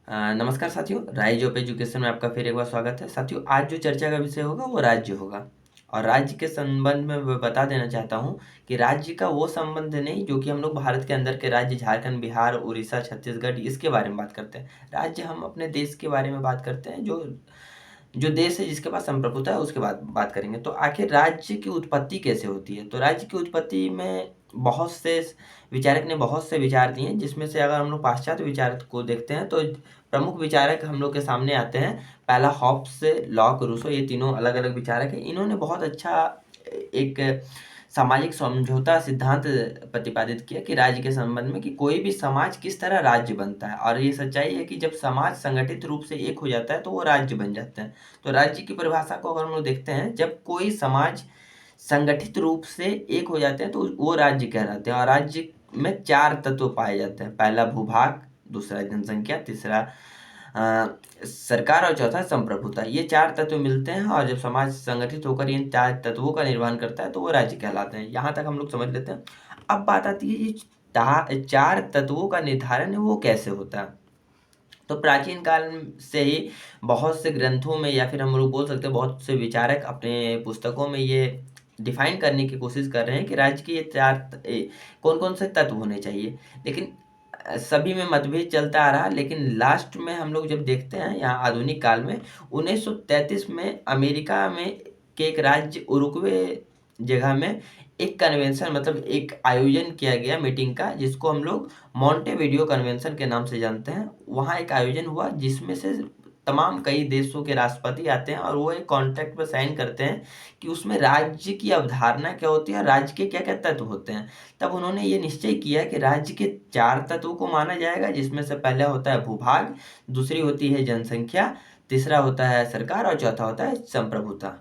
नमस्कार साथियों, rise of education में आपका फिर एक बार स्वागत है। साथियों, आज जो चर्चा का विषय होगा वो राज्य होगा। और राज्य के संबंध में मैं बता देना चाहता हूँ कि राज्य का वो संबंध नहीं जो कि हम लोग भारत के अंदर के राज्य झारखंड, बिहार, उड़ीसा, छत्तीसगढ़ इसके बारे में बात करते हैं। राज्य हम अपने देश के बारे में बात करते हैं, जो जो देश है जिसके पास संप्रभुता है उसके बाद बात करेंगे। तो आखिर राज्य की उत्पत्ति कैसे होती है? तो राज्य की उत्पत्ति में बहुत से विचारक ने बहुत से विचार दिए हैं, जिसमें से अगर हम लोग पाश्चात्य विचार को देखते हैं तो प्रमुख विचारक हम लोग के सामने आते हैं। पहला हॉब्स, लॉक, रूसो, ये तीनों अलग अलग विचारक हैं। इन्होंने बहुत अच्छा एक सामाजिक समझौता सिद्धांत प्रतिपादित किया कि राज्य के संबंध में, कि कोई भी समाज किस तरह राज्य बनता है। और ये सच्चाई है कि जब समाज संगठित रूप से एक हो जाता है तो वो राज्य बन जाते हैं। तो राज्य की परिभाषा को अगर हम लोग देखते हैं, जब कोई समाज संगठित रूप से एक हो जाते हैं तो वो राज्य कहलाते हैं। और राज्य में 4 तत्व पाए जाते हैं। पहला भूभाग, दूसरा जनसंख्या, तीसरा सरकार और चौथा संप्रभुता। ये 4 तत्व मिलते हैं और जब समाज संगठित होकर इन 4 तत्वों का निर्वहन करता है तो वो राज्य कहलाते हैं। यहाँ तक हम लोग समझ लेते हैं। अब बात आती है ये 4 तत्वों का निर्धारण है वो कैसे होता है। तो प्राचीन काल से ही बहुत से ग्रंथों में, या फिर हम लोग बोल सकते हैं बहुत से विचारक अपने पुस्तकों में ये डिफाइन करने की कोशिश कर रहे हैं कि राज्य के ये 4 कौन कौन से तत्व होने चाहिए। लेकिन सभी में मतभेद चलता आ रहा। लेकिन लास्ट में हम लोग जब देखते हैं यहाँ आधुनिक काल में 1933 में अमेरिका में के एक राज्य उरुग्वे जगह में एक कन्वेंशन, मतलब एक आयोजन किया गया मीटिंग का, जिसको हम लोग मॉन्टेविडियो कन्वेंशन के नाम से जानते हैं। वहाँ एक आयोजन हुआ जिसमें से तमाम कई देशों के राष्ट्रपति आते हैं और वो एक कॉन्ट्रैक्ट पर साइन करते हैं कि उसमें राज्य की अवधारणा क्या होती है और राज्य के क्या क्या तत्व होते हैं। तब उन्होंने ये निश्चय किया कि राज्य के 4 तत्वों को माना जाएगा, जिसमें से पहला होता है भूभाग, दूसरी होती है जनसंख्या, तीसरा होता है सरकार और चौथा होता है संप्रभुता।